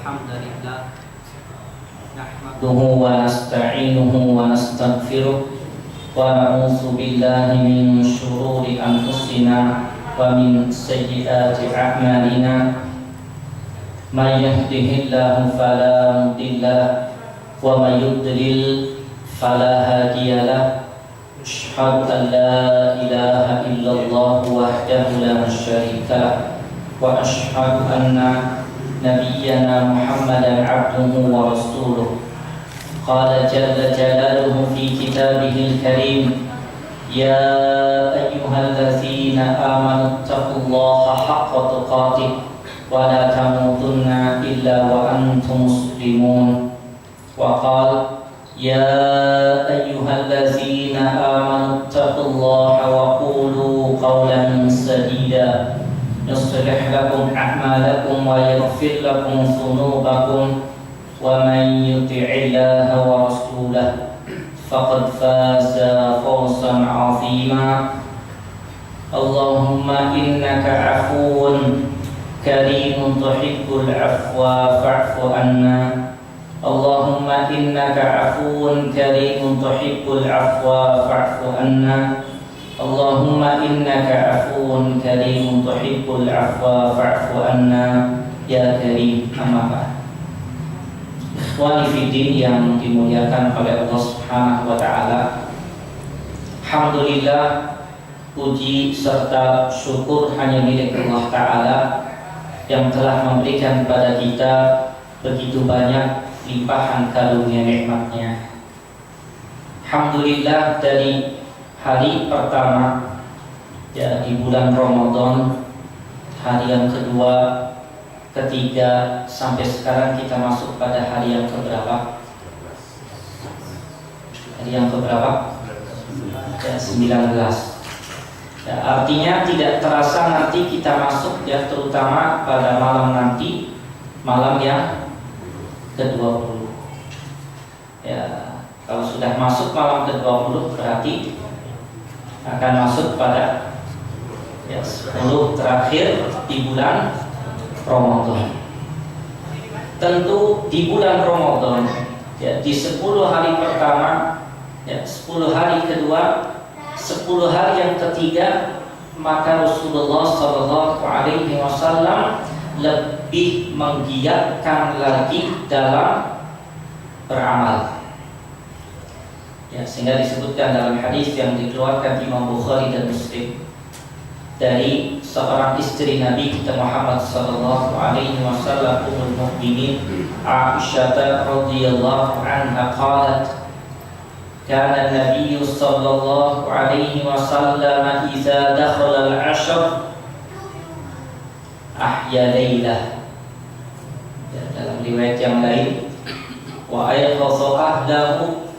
الحمد لله نحمده ونستعينه ونستغفره ونعوذ بالله من شرور أنفسنا ومن سيئات أعمالنا من يهده الله فلا مضل له ومن يضلل فلا هادي له أشهد أن لا إله إلا الله وحده لا شريك له وأشهد أن نبينا محمدا عبده ورسوله قال جل جلاله في كتابه الكريم يا أيها الذين آمنوا اتقوا الله حق تقاته ولا تموتن إلا وأنتم مسلمون وقال يا أيها الذين آمنوا اتقوا الله وقولوا قولا سديدا يصلح لكم أعمالكم ويغفر لكم ذنوبكم ومن يطع الله ورسوله فقد فاز فوزا عظيما اللهم إنك عفو كريم تحب العفو فاعف عنا اللهم إنك عفو كريم تحب العفو فاعف عنا اللهم إنك عفو كريم تحب العفو فاعف عنا يا كريم أما بعد Ikhwani fiddin yang dimuliakan oleh Allah Subhanahu wa taala. Alhamdulillah, puji serta syukur hanya milik Allah taala yang telah memberikan kepada kita begitu banyak limpahan karunia nikmatnya. Alhamdulillah, dari hari pertama ya di bulan Ramadan, hari yang kedua, ketiga, sampai sekarang kita masuk pada hari yang keberapa? Hari yang keberapa? Ya, 19. Ya, artinya tidak terasa nanti kita masuk ya, terutama pada malam nanti, malam yang ke-20. Ya, kalau sudah masuk malam ke-20 berarti akan masuk pada ya 10 terakhir di bulan Ramadan. Tentu di bulan Ramadan ya, di 10 hari pertama ya, 10 hari kedua, 10 hari yang ketiga, maka Rasulullah SAW lebih menggiatkan lagi dalam beramal ya, sehingga disebutkan dalam hadis yang dikeluarkan Imam Bukhari dan Muslim dari seorang istri Nabi kita Muhammad sallallahu alaihi wasallam, ummul mukminin Aisyah radhiyallahu anha qalat kana an-nabiy sallallahu alaihi wasallam idza dakhala al-'ashr ahya lailah. Ya, dalam riwayat yang lain wa ayqadha ahlahu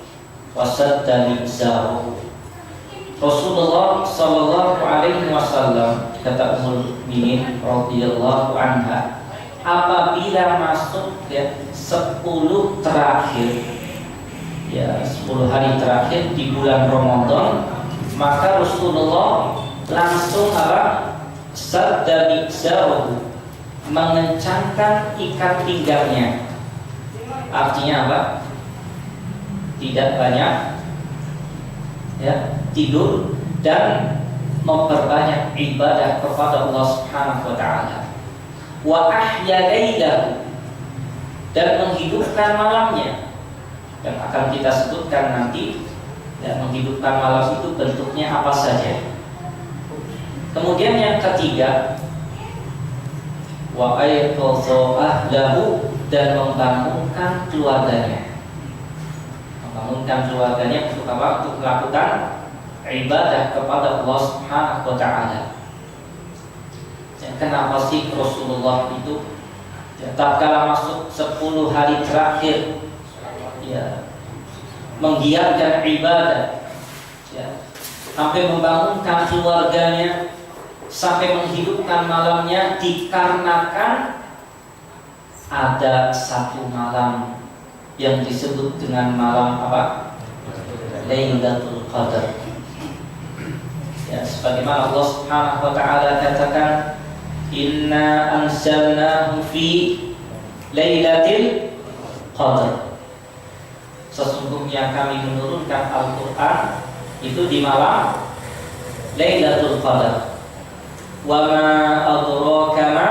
wa sadda mizarahu. Rasulullah sallallahu alaihi wasallam, kata Ummul Mukminin radhiyallahu anha, apabila masuk ya 10 terakhir ya 10 hari terakhir di bulan Ramadan, maka Rasulullah langsung sadda mizarahu, mengencangkan ikat pinggangnya. Artinya apa? Tidak banyak ya tidur dan memperbanyak ibadah kepada Allah Subhanahu wa taala. Wa ahya lailahu, dan menghidupkan malamnya. Dan akan kita sebutkan nanti dan menghidupkan malam itu bentuknya apa saja. Kemudian yang ketiga, wa ayqadha ahlahu, dan membangunkan keluarganya. Membangunkan keluarganya untuk apa? Untuk melakukan ibadah kepada Allah Subhanahu wa taala. Kenapa sih Rasulullah itu tatkala masuk 10 hari terakhir ya menggiatkan ibadah ya, sampai membangunkan keluarganya, sampai menghidupkan malamnya, dikarenakan ada satu malam yang disebut dengan malam apa? Lailatul Qadar. Ya, sebagaimana Allah Subhanahu wa taala katakan, inna anzalnahu fi Lailatul Qadar. Sesungguhnya kami menurunkan Al-Quran itu di malam Lailatul Qadar. Wa ma adraka ma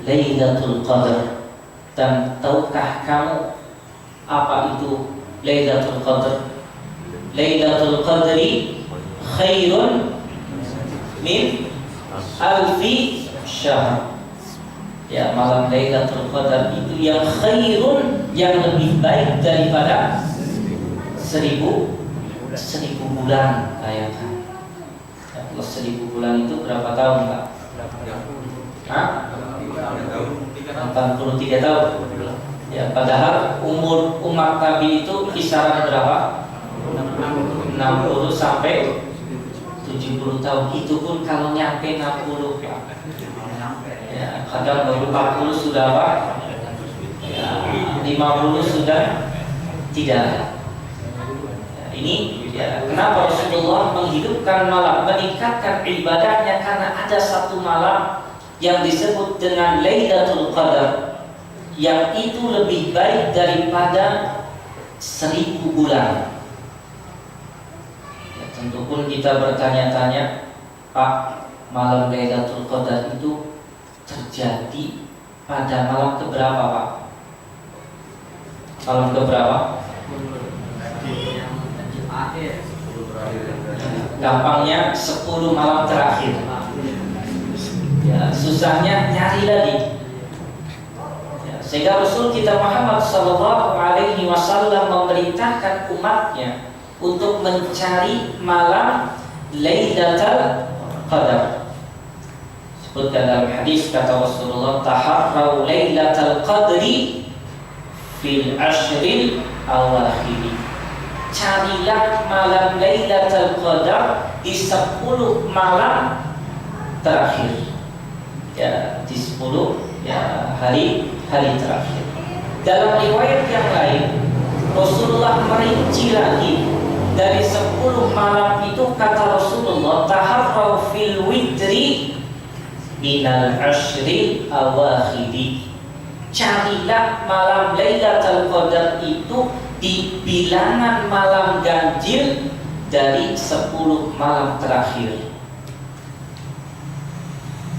Lailatul Qadar. Dan tahukah kamu apa itu Lailatul Qadar? Lailatul Qadri khairun min alfi syahr. Ya, malam Lailatul Qadar itu yang khairun, yang lebih baik daripada 1000 bulan. Kayaknya ya, kalau 1000 bulan itu berapa tahun, Pak? 83 tahun. Ya, padahal umur umat Nabi itu kisaran berapa? 60 sampai 70 tahun. Itu pun kalau nyampe 60, Pak. Ya, kadang baru 40 sudah apa? Ya, 50 sudah tidak. Ya, ini ya, kenapa Rasulullah menghidupkan malam, meningkatkan ibadahnya, karena ada satu malam yang disebut dengan Lailatul Qadar, yang itu lebih baik daripada 1000 bulan. Ya, tentu pun kita bertanya-tanya, Pak, malam Lailatul Qadar itu terjadi pada malam keberapa, Pak? Malam keberapa? Gampangnya 10 malam terakhir. Ya, susahnya nyari lagi. Ya, sehingga Rasul kita Muhammad SAW memerintahkan umatnya untuk mencari malam Lailatul Qadar. Sebutkan dalam hadis, kata Rasulullah, taharrau Lailatul Qadri fil ashril awakhir. Carilah malam Lailatul Qadar di 10 malam terakhir. Ya, di 10 ya, hari terakhir. Dalam riwayat yang lain, Rasulullah merinci lagi dari 10 malam itu, kata Rasulullah, taharrau fil witri minal ashril awakhir. Carilah malam Lailatul Qadar itu di bilangan malam ganjil dari 10 malam terakhir.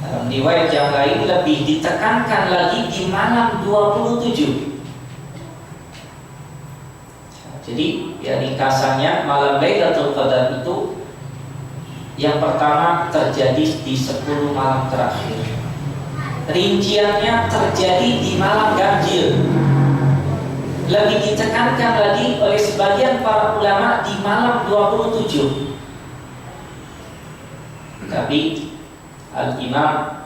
Dalam riwayat yang lain lebih ditekankan lagi di malam 27. Jadi ya, ringkasannya malam Lailatul Qadar itu yang pertama terjadi di 10 malam terakhir. Rinciannya terjadi di malam ganjil. Lebih ditekankan lagi oleh sebagian para ulama di malam 27. Tapi Al-Imam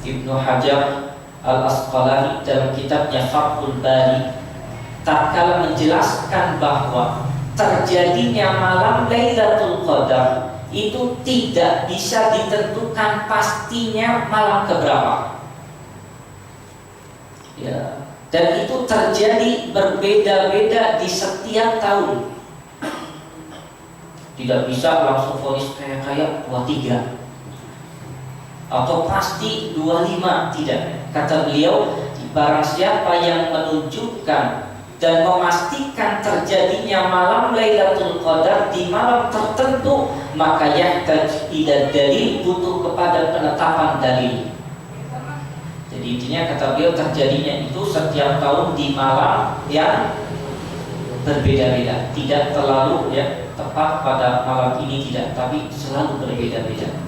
Ibnu Hajar Al-Asqalani dalam kitabnya Fathul Bari tatkala menjelaskan bahwa terjadinya malam Lailatul Qadar itu tidak bisa ditentukan pastinya malam keberapa. Ya, dan itu terjadi berbeda-beda di setiap tahun. Tidak bisa langsung vonis kayak 23 atau pasti 25, tidak. Kata beliau, barang siapa yang menunjukkan dan memastikan terjadinya malam Lailatul Qadar di malam tertentu, maka yahtaj ila dalil, butuh kepada penetapan dalil. Jadi intinya, kata beliau, terjadinya itu setiap tahun di malam yang berbeda-beda, tidak terlalu ya tepat pada malam ini, tidak, tapi selalu berbeda-beda.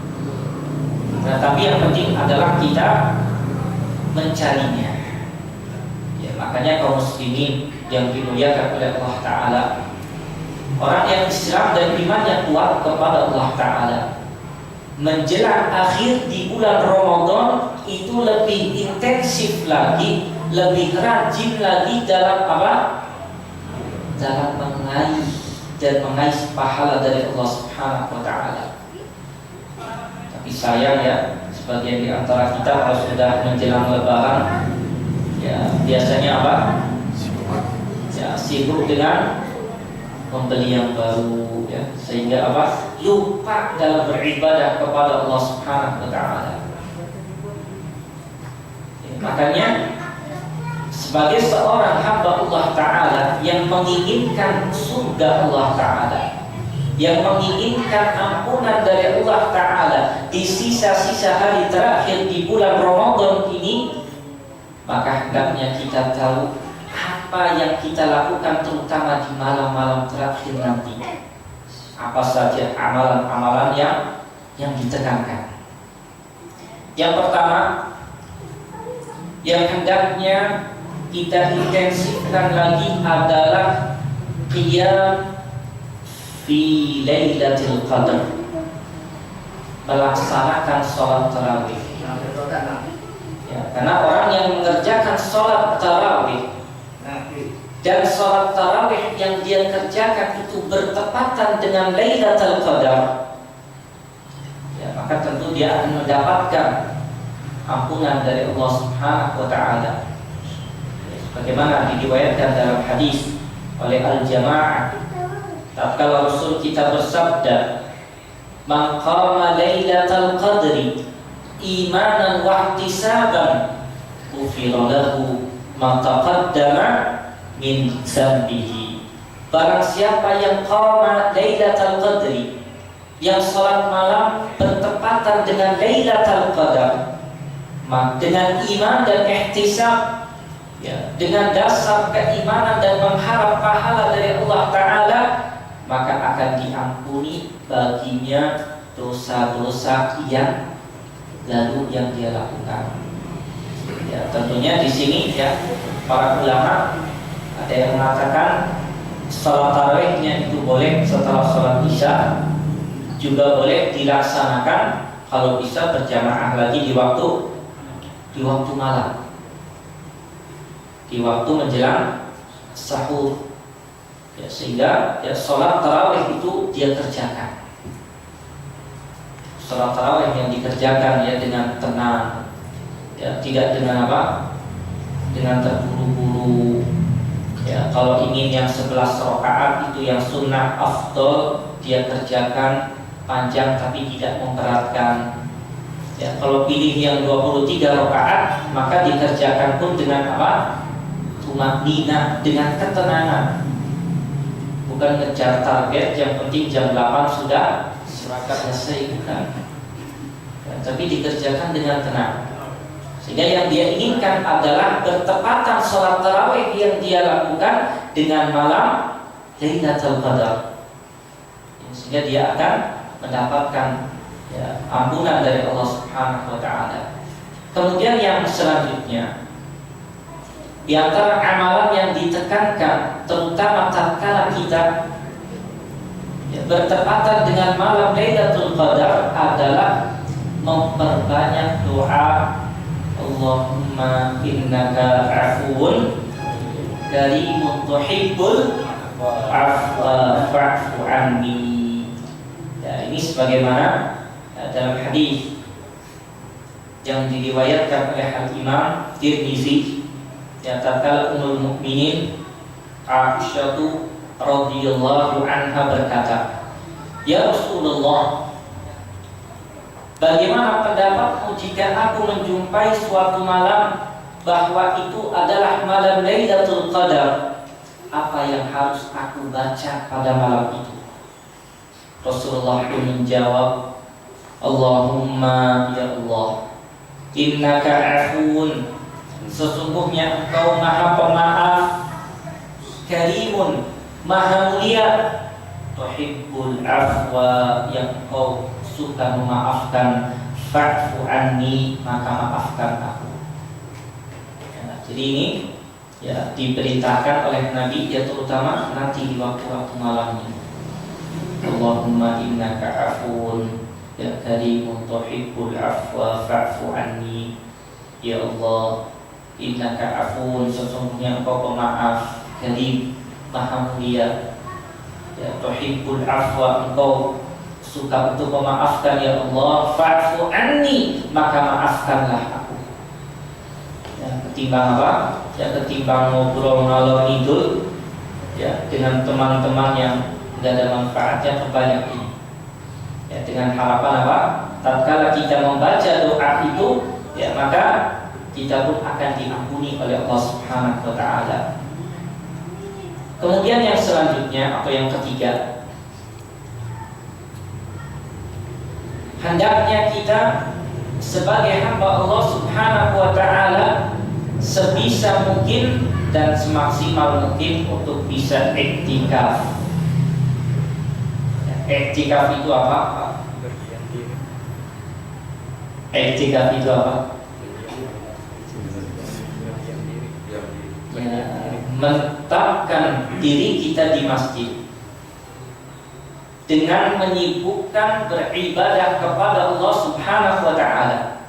Nah, tapi yang penting adalah kita mencarinya. Ya, makanya kaum muslimin yang dimuliakan oleh Allah Ta'ala, orang yang Islam dan imannya kuat kepada Allah Ta'ala, menjelang akhir di bulan Ramadan itu lebih intensif lagi, lebih rajin lagi dalam apa? Dalam mengais dan mengais pahala dari Allah Subhanahu wa Ta'ala. Tapi sayang ya, sebagian di antara kita kalau sudah menjelang Lebaran, ya biasanya apa? Ya, sibuk dengan membeli yang baru, ya, sehingga apa? Lupa dalam beribadah kepada Allah Subhanahu wa Ta'ala. Ya, makanya sebagai seorang hamba Allah Ta'ala yang menginginkan surga Allah Ta'ala, yang menginginkan ampunan dari Allah Ta'ala di sisa-sisa hari terakhir di bulan Ramadan ini, maka hendaknya kita tahu apa yang kita lakukan terutama di malam-malam terakhir nanti. Apa saja amalan-amalan yang ditekankan. Yang pertama, yang hendaknya kita intensifkan lagi adalah qiyam fi Lailatul Qadar, melaksanakan sholat tarawih. Ya, karena orang yang mengerjakan sholat tarawih dan sholat tarawih yang dia kerjakan itu bertepatan dengan Lailatul Qadar, ya, maka tentu dia akan mendapatkan ampunan dari Allah Subhanahu wa Ta'ala. Bagaimana diriwayatkan dalam hadis oleh Al-Jamaah, tatkala Rasul kita bersabda, "Man qama Lailatul Qadri imanan wa ihtisaban, ghufira lahu ma taqaddama min dzambihi." Barang siapa yang qama Lailatul Qadri, yang salat malam bertepatan dengan Lailatul Qadar, dengan iman dan ihtisab, ya, dengan dasar keimanan dan mengharap pahala dari Allah Ta'ala, maka akan diampuni baginya dosa-dosa yang lalu yang dia lakukan. Ya, tentunya di sini ya para ulama ada yang mengatakan salat tarawihnya itu boleh setelah salat isya, juga boleh dilaksanakan kalau bisa berjamaah lagi di waktu malam, di waktu menjelang sahur, ya, sehingga ya, sholat tarawih itu dia kerjakan. Sholat tarawih yang dikerjakan ya dengan tenang, ya, tidak dengan apa? Dengan terburu-buru. Ya, kalau ingin yang 11 rakaat itu yang sunnah afdol, dia kerjakan panjang tapi tidak memberatkan. Ya, kalau pilih yang 23 rakaat, maka dikerjakan pun dengan apa? Tumakninah, dengan ketenangan. Bukan ngejar target, yang penting jam 8 sudah rakaat selesai, bukan. Ya, tapi dikerjakan dengan tenang. Sehingga yang dia inginkan adalah bertepatan sholat tarawih yang dia lakukan dengan malam Lailatul Qadar. Ya, sehingga dia akan mendapatkan ya, ampunan dari Allah Subhanahu wa Ta'ala. Kemudian yang selanjutnya, di antara amalan yang ditekankan terutama tatkala kita ya, bertepatan dengan malam Lailatul Qadar adalah memperbanyak doa, Allahumma innaka afuwun karimun tuhibbul afwa fa'fu anni. Ya, ini sebagaimana dalam hadis yang diriwayatkan oleh Al-Imam Tirmizi, ya, tatkala Ummul Mukminin Aisyah radhiyallahu anha berkata, "Ya Rasulullah, bagaimana pendapatmu jika aku menjumpai suatu malam bahwa itu adalah malam Lailatul Qadar? Apa yang harus aku baca pada malam itu?" Rasulullah pun menjawab, "Allahumma ya Allah, innaka afuun, sesungguhnya engkau maha pemaaf, karimun, maha mulia, tuhibbul afwa, yang engkau suka memaafkan, fa'fu anni, maka maafkan aku." Ya, jadi ini ya diperintahkan oleh Nabi ya, terutama nanti di waktu-waktu malamnya. Allahumma innaka afuun ya karimun tuhibbul afwa fa'fu anni. Ya Allah, innaka afuun, sesungguhnya engkau pemaaf, karim, maha mulia, ya tuhibbul afwa, engkau suka untuk memaafkan, ya Allah, fa'fu anni, maka maafkanlah aku. Ya, ketimbang apa? Ya, ketimbang ngobrol ngalor ngidul ya dengan teman-teman yang tidak ada manfaatnya, perbanyak ini. Ya, dengan harapan apa? Tatkala kita membaca doa itu, ya maka kita pun akan diampuni oleh Allah Subhanahu wa taala. Kemudian yang selanjutnya atau yang ketiga, hendaknya kita sebagai hamba Allah Subhanahu wa taala sebisa mungkin dan semaksimal mungkin untuk bisa iktikaf. Iktikaf itu apa? Iktikaf itu apa? Ya, menetapkan diri kita di masjid dengan menyibukkan beribadah kepada Allah Subhanahu wa taala,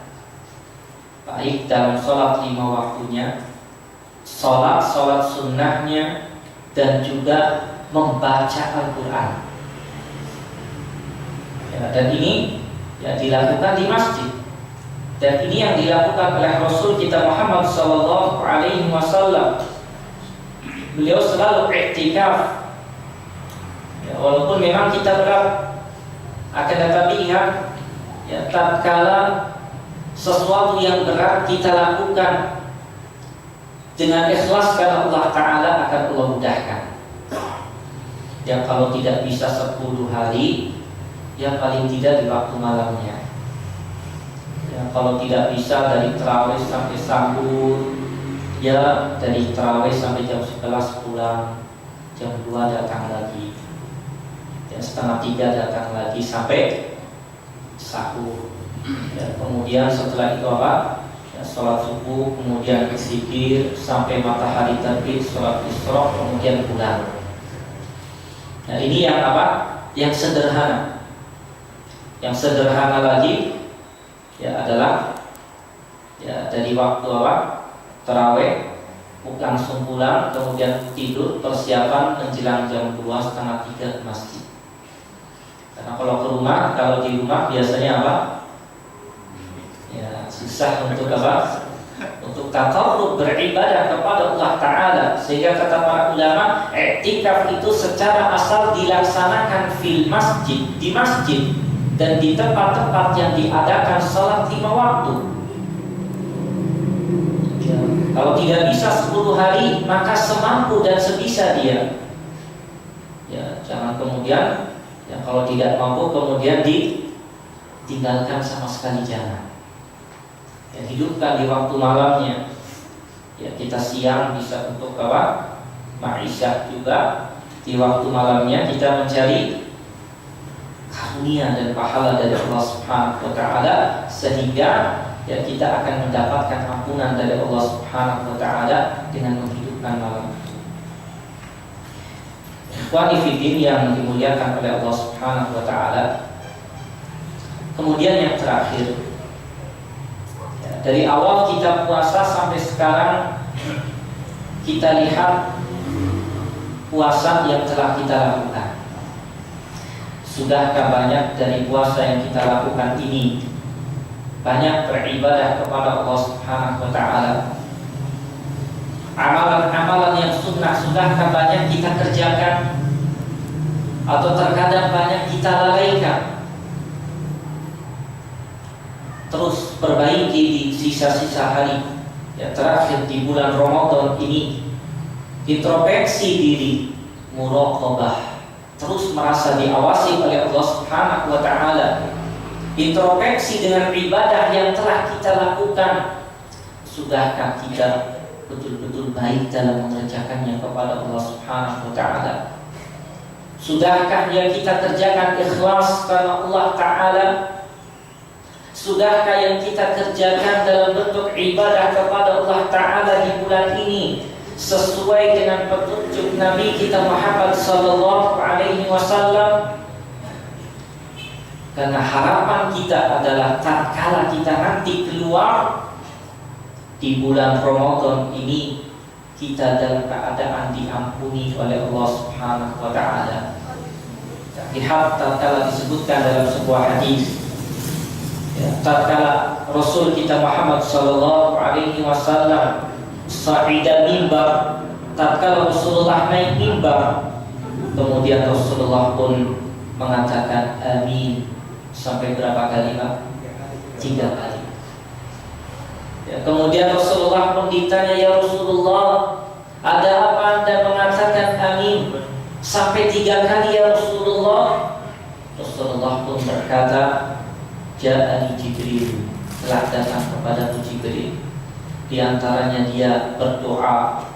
baik dalam sholat 5 waktunya, sholat sunnahnya, dan juga membaca Al-Quran. Ya, dan ini ya dilakukan di masjid. Dan ini yang dilakukan oleh Rasul kita Muhammad sallallahu alaihi wasallam. Beliau selalu iktikaf. Ya, walaupun memang kita berat, akan tetapi ingat, ya, tatkala sesuatu yang berat kita lakukan dengan ikhlas karena Allah Ta'ala, akan Allah mudahkan. Ya, kalau tidak bisa 10 hari, ya paling tidak di waktu malamnya. Ya, kalau tidak bisa dari tarawih sampai sahur, ya dari tarawih sampai jam 11 pulang, jam 2 datang lagi, ya, setengah 3 datang lagi sampai sahur. Ya, kemudian setelah itu apa? Ya, sholat subuh, kemudian berzikir sampai matahari terbit, sholat isyraq, kemudian pulang. Nah, ini yang apa? Yang sederhana. Yang sederhana lagi ya adalah ya dari waktu apa? Tarawih langsung pulang, kemudian tidur, persiapan menjelang jam 2 setengah 3 ke masjid. Karena kalau ke rumah, kalau di rumah biasanya apa? Ya susah untuk apa? Untuk taqarrub beribadah kepada Allah Ta'ala. Sehingga kata para ulama, i'tikaf itu secara asal dilaksanakan fil masjid, di masjid, dan di tempat-tempat yang diadakan salat 5 waktu. Ya, kalau tidak bisa 10 hari, maka semampu dan sebisa dia. Ya, jangan kemudian ya, kalau tidak mampu kemudian ditinggalkan sama sekali, jangan. Ya, hidupkan di waktu malamnya. Ya, kita siang bisa untuk apa? Ma'isyah juga. Di waktu malamnya kita mencari karunia dan pahala dari Allah Subhanahu wa taala, sehingga ya kita akan mendapatkan ampunan dari Allah Subhanahu wa taala dengan menghidupkan malam. Ikhwani fiddin yang dimuliakan oleh Allah Subhanahu wa taala. Kemudian yang terakhir, ya, dari awal kita puasa sampai sekarang kita lihat puasa yang telah kita lakukan. Sudahkah banyak dari puasa yang kita lakukan ini banyak beribadah kepada Allah Subhanahu wa taala? Amalan-amalan yang sunnah sudahkah banyak kita kerjakan, atau terkadang banyak kita lalaikan? Terus perbaiki di sisa-sisa hari ya terakhir di bulan Ramadan ini. Introspeksi diri, muraqabah, terus merasa diawasi oleh Allah Subhanahu wa taala. Introspeksi dengan ibadah yang telah kita lakukan. Sudahkah kita betul-betul baik dalam mengerjakannya kepada Allah Subhanahu wa taala? Sudahkah yang kita kerjakan ikhlas karena Allah taala? Sudahkah yang kita kerjakan dalam bentuk ibadah kepada Allah taala di bulan ini sesuai dengan petunjuk Nabi kita Muhammad sallallahu alaihi wasallam? Karena harapan kita adalah tatkala kita nanti keluar di bulan Ramadan ini, kita dalam keadaan diampuni oleh Allah Subhanahu wa taala. Lihat tatkala disebutkan dalam sebuah hadis, ya, tatkala Rasul kita Muhammad sallallahu alaihi wasallam sa'ida mimbar, tatkala Rasulullah naik mimbar, kemudian Rasulullah pun mengatakan amin sampai berapa kali, Pak? 3 kali. Ya, kemudian Rasulullah pun ditanya, ya Rasulullah, ada apa Anda mengatakan amin sampai 3 kali ya Rasulullah? Rasulullah pun berkata, Ja'ani Jibril, telah datang kepadaku Jibril. Di antaranya dia berdoa,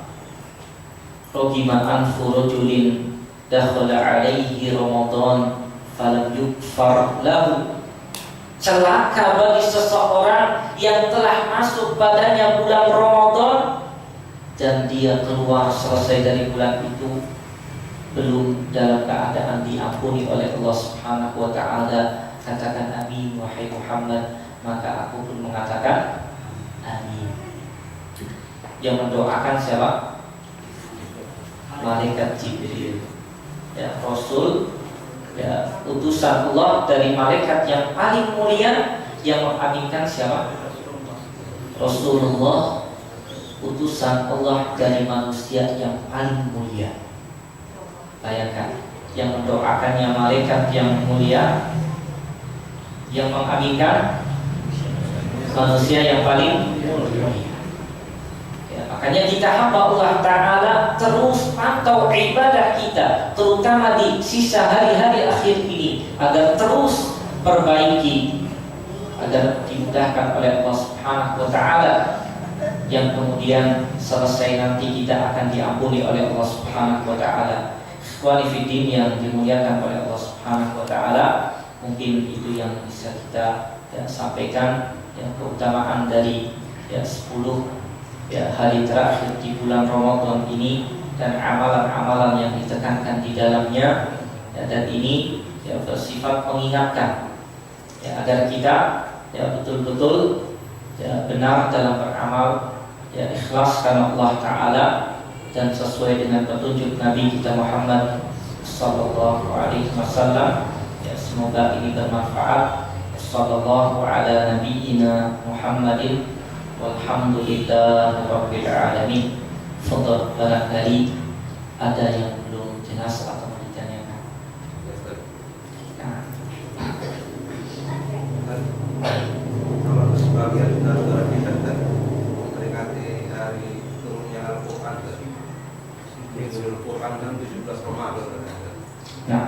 Rogiman anfu rajulin dakhala alaihi Ramadan falam yukfar lahu. Celaka bagi seseorang yang telah masuk padanya bulan Ramadan dan dia keluar selesai dari bulan itu belum dalam keadaan diampuni oleh Allah Subhanahu wa taala. Katakan amin wahai Muhammad, maka aku pun mengatakan amin. Yang mendoakan siapa? Malaikat Jibril. Ya, Rasul, ya, utusan Allah dari malaikat yang paling mulia. Yang mengaminkan siapa? Rasulullah, utusan Allah dari manusia yang paling mulia. Bayangkan, yang mendoakannya malaikat yang mulia, yang mengaminkan manusia yang paling mulia. Ya, makanya kita hamba Allah Ta'ala terus pantau ibadah kita, terutama di sisa hari-hari akhir ini, agar terus perbaiki, agar dimudahkan oleh Allah Subhanahu wa Ta'ala, yang kemudian selesai nanti kita akan diampuni oleh Allah Subhanahu wa Ta'ala. Ikhwani fiddin yang dimuliakan oleh Allah Subhanahu wa Ta'ala, mungkin itu yang bisa kita sampaikan, yang keutamaan dari 10 hari terakhir di bulan Ramadan ini dan amalan-amalan yang ditekankan di dalamnya, dan ini bersifat mengingatkan agar kita betul-betul benar dalam beramal, ikhlas karena Allah Ta'ala dan sesuai dengan petunjuk Nabi kita Muhammad sallallahu alaihi wasallam. Semoga ini bermanfaat. Sallallahu ala nabiyyina Muhammadin walhamdulillahi rabbil alamin. Fadhal, barangkali ada yang belum jelas atau mau ditanyakan. Kalau sebagian saudara kita memperingati hari turunnya Al-Quran, Al-Quran kan 17 Ramadan. Nah,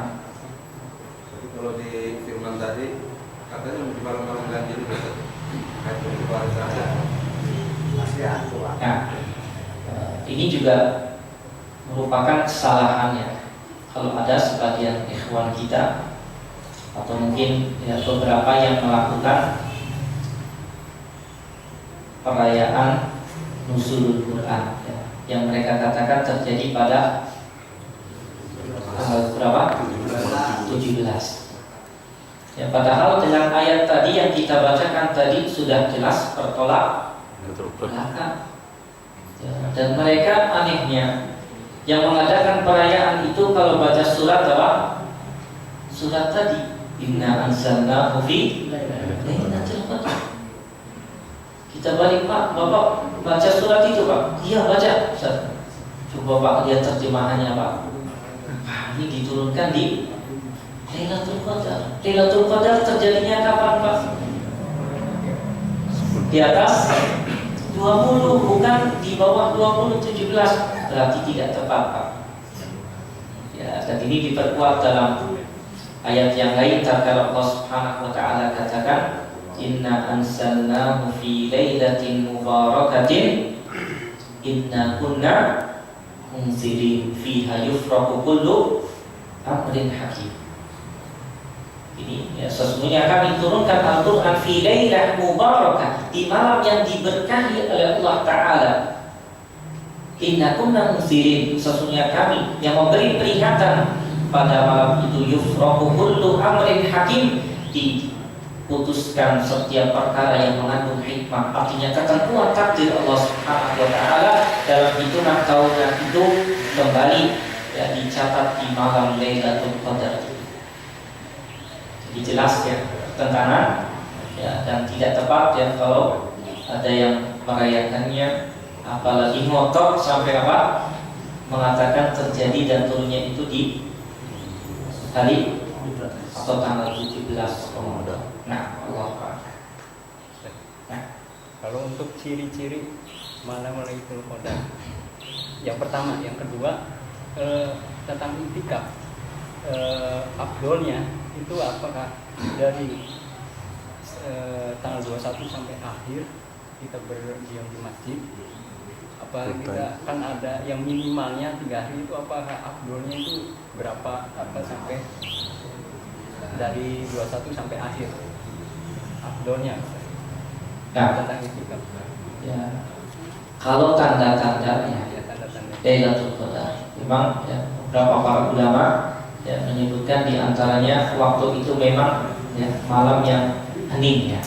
tapi kalau di firman tadi katanya di malam-malam ganjil gitu. Nah, ini juga merupakan kesalahannya. Kalau ada sebagian ikhwan kita atau mungkin beberapa yang melakukan perayaan Nuzulul Quran, yang mereka katakan terjadi pada tanggal berapa? 17. Ya, padahal dengan ayat tadi yang kita bacakan tadi sudah jelas bertolak belakang. Dan mereka anehnya yang mengadakan perayaan itu kalau baca surat apa? Surat tadi, Inna anzalnahu fi lailatul qadar. Kita balik, Pak, Bapak baca surat itu, Pak. Iya, baca. Coba Pak lihat terjemahannya, Pak. Ini diturunkan di Lailatul Qadar. Lailatul Qadar terjadinya kapan, Pak? Di atas 20, bukan di bawah 20, 17. Berarti tidak tepat, Pak. Ya, dan ini diperkuat dalam ayat yang lain, tatkala Allah Subhanahu wa taala katakan, Inna anzalnahu fi lailatin mubarakatin inna kunna munzirin fiha yufraqu kullu amrin hakim. Ini sesungguhnya kami turunkan Al-Quran fi lailah mubarakah, di malam yang diberkahi oleh Allah Ta'ala. Inna kunna munzirin, sesungguhnya kami yang memberi peringatan pada malam itu. Yufraqu kullu amrin hakim, diputuskan setiap perkara yang mengandung hikmah. Artinya ketentuan takdir Allah Subhanahu wa Ta'ala dalam hitungan tahunan itu kembali dicatat di malam Lailatul Qadar. Jelas tentangan dan tidak tepat kalau ada yang merayakannya, apalagi ngotot sampai mengatakan terjadi dan turunnya itu di hari atau tanggal 17 Ramadan. Nah, Allah Akbar. Nah, Kalau untuk ciri-ciri malam Lailatul Qadar, yang pertama, yang kedua tentang itikaf, afdolnya itu apakah dari tanggal 21 sampai akhir kita berdiam di masjid, apa kita kan ada yang minimalnya 3 hari, itu apakah afdolnya itu berapa, apa sampai dari 21 sampai akhir afdolnya tentang itikaf? Ya, kalau tanda-tandanya Ya, tanda-tanda. Lailatul Qadar, memang ya, beberapa para ulama ya, menyebutkan di antaranya waktu itu memang ya, malam yang hening ya,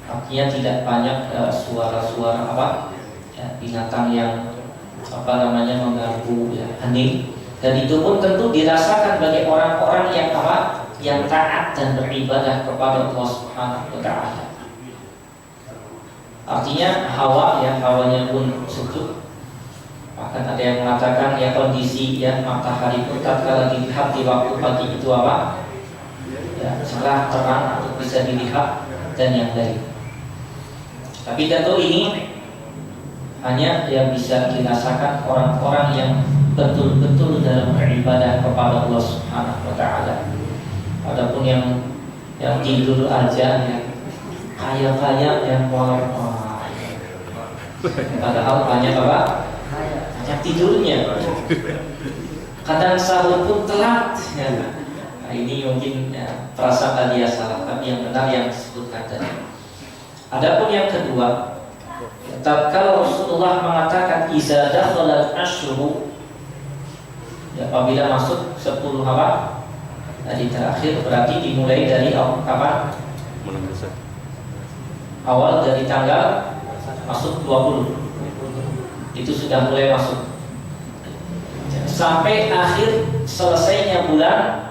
artinya tidak banyak suara-suara ya, binatang yang mengganggu ya, hening, dan itu pun tentu dirasakan bagi orang-orang yang taat dan beribadah kepada Allah Subhanahu wa taala. Artinya hawanya pun sejuk. Bahkan ada yang mengatakan ya kondisi ya matahari pun tatkala dilihat di waktu pagi itu ya cerah terang untuk bisa dilihat dan yang lain. Tapi tentu ini hanya yang bisa dirasakan orang-orang yang betul-betul dalam beribadah kepada Allah Subhanahu wa taala. Adapun yang tidur aja ya kaya-kaya yang padahal banyak banyak tidurnya, kadang sahur pun telat ya. Nah, ini mungkin ya, perasaan dia salah, tapi yang benar yang disebutkan tadi. Adapun yang kedua, tatkala Rasulullah mengatakan iza dakhala al-ashru, ya, apabila masuk 10 hari terakhir, berarti dimulai dari kapan? Awal dari tanggal masuk 20, itu sudah mulai masuk sampai akhir selesainya bulan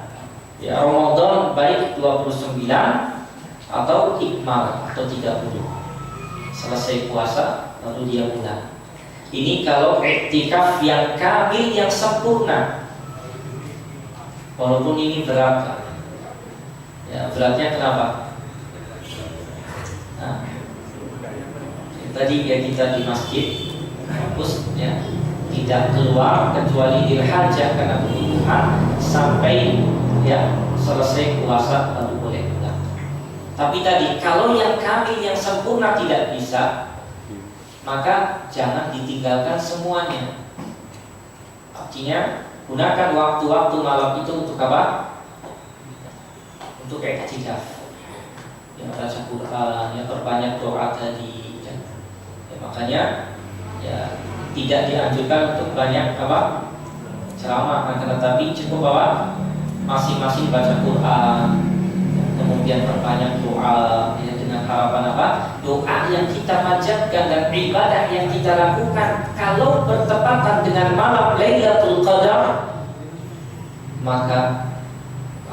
ya Ramadan, baik 29 atau ikmal atau 30, selesai puasa lalu dia pulang. Ini kalau iktikaf yang kamil, yang sempurna. Walaupun ini berat ya, beratnya kenapa? Nah, tadi ya kita di masjid fokus ya, tidak keluar kecuali dirhajah karena kebutuhan sampai ya selesai puasa baru boleh pulang. Tapi tadi kalau yang kamil, yang sempurna tidak bisa, maka jangan ditinggalkan semuanya. Artinya gunakan waktu-waktu malam itu untuk apa? Untuk iktikaf. Ya, baca Quran, ya, perbanyak doa tadi ya. Ya, makanya ya tidak dianjurkan untuk banyak ceramah, akan tetapi cukup masing-masing baca Quran ya, kemudian perbanyak doa ya, dengan harapan doa yang kita panjatkan dan ibadah yang kita lakukan kalau bertepatan dengan malam Lailatul Qadar, maka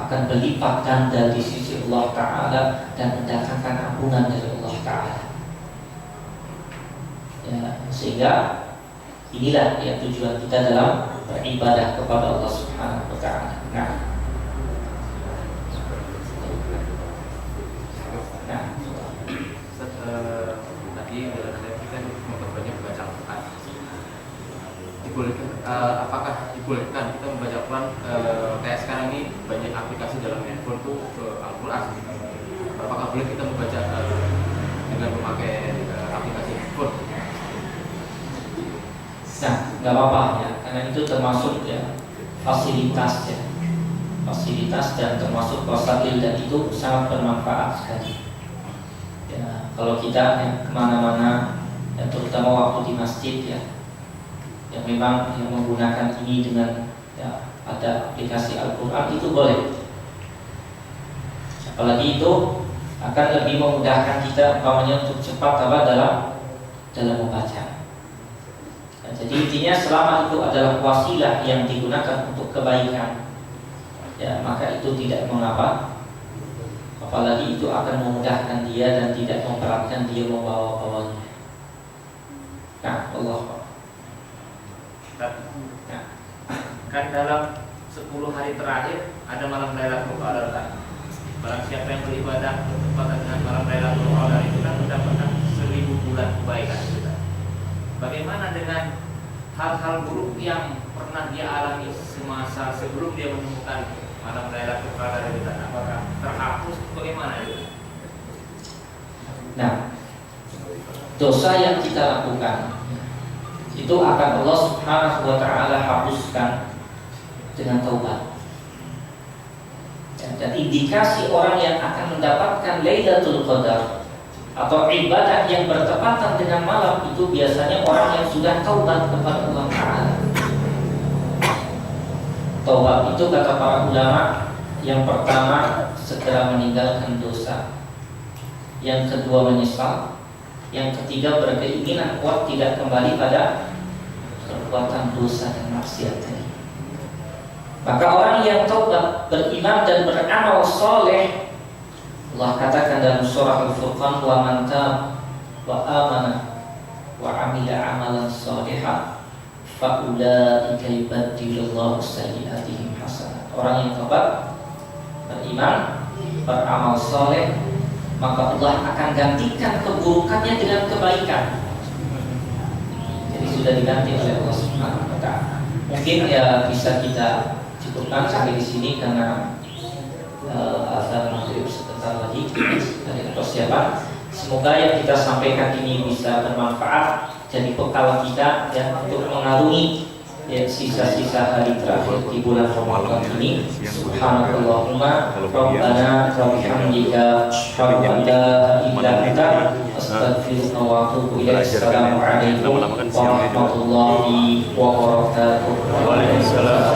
akan berlipat ganda di sisi Allah Ta'ala dan mendatangkan ampunan dari Allah Ta'ala ya, sehingga inilah ya tujuan kita dalam beribadah kepada Allah Subhanahu wa Ta'ala. Tadi dalam kita memperbanyak membaca Al-Quran. Apakah dibolehkan kita membaca Al-Quran kayak sekarang ini banyak aplikasi dalam handphone tuh Al-Quran? Apakah boleh kita membaca dengan memakai aplikasi handphone? Nah, nggak apa-apa ya, karena itu termasuk ya fasilitas ya, fasilitas dan termasuk wasail, dan itu sangat bermanfaat sekali. Ya, kalau kita ya, kemana-mana, ya, terutama waktu di masjid ya, yang memang yang menggunakan ini dengan ya, ada aplikasi Al-Quran itu boleh. Apalagi itu akan lebih memudahkan kita umpamanya untuk cepat dalam membaca. Jadi intinya selama itu adalah wasilah yang digunakan untuk kebaikan ya, maka itu tidak mengapa. Apalagi itu akan memudahkan dia dan tidak memberatkan dia membawa-bawanya. Nah, Allah. Nah, kan dalam 10 hari terakhir ada malam Lailatul Qadar kan. Barang siapa yang beribadah bertepatan dengan malam Lailatul Qadar itu kan mendapatkan 1000 bulan kebaikan kita. Bagaimana dengan hal-hal buruk yang pernah dia alami semasa sebelum dia menemukan malam Lailatul Qadar itu? Apakah terhapus? Bagaimana itu? Nah, dosa yang kita lakukan itu akan Allah Subhanahu wa taala hapuskan dengan taubat. Dan indikasi orang yang akan mendapatkan Lailatul Qadar atau ibadah yang bertepatan dengan malam itu biasanya orang yang sudah taubat kepada Allah Ta'ala. Taubat itu kata para ulama, yang pertama segera meninggalkan dosa, yang kedua menyesal, yang ketiga berkeinginan kuat tidak kembali pada perbuatan dosa dan maksiat tadi. Maka orang yang taubat, beriman dan beramal soleh, Allah katakan dalam surah Al-Furqan, wa man taba wa amana wa amila amalan shalihan fa ulaika yubaddilullahu sayyi'atihim hasanat. Orang yang taubat, beriman, beramal soleh, maka Allah akan gantikan keburukannya dengan kebaikan. Jadi sudah diganti oleh Allah Subhanahu wa taala. Mungkin ya bisa kita cukupkan sampai di sini karena azan maghrib sebentar lagi dari persiapan. Semoga yang kita sampaikan ini bisa bermanfaat, jadi bekal kita ya untuk mengarungi ya, sisa-sisa hari terakhir di bulan Ramadan ini. Subhanallahumma rabbana wa bihamdika asyhadu an la ilaha illa anta astaghfiruka wa atubu ilaik. Assalamualaikum warahmatullahi wabarakatuh. Waalaikumsalam.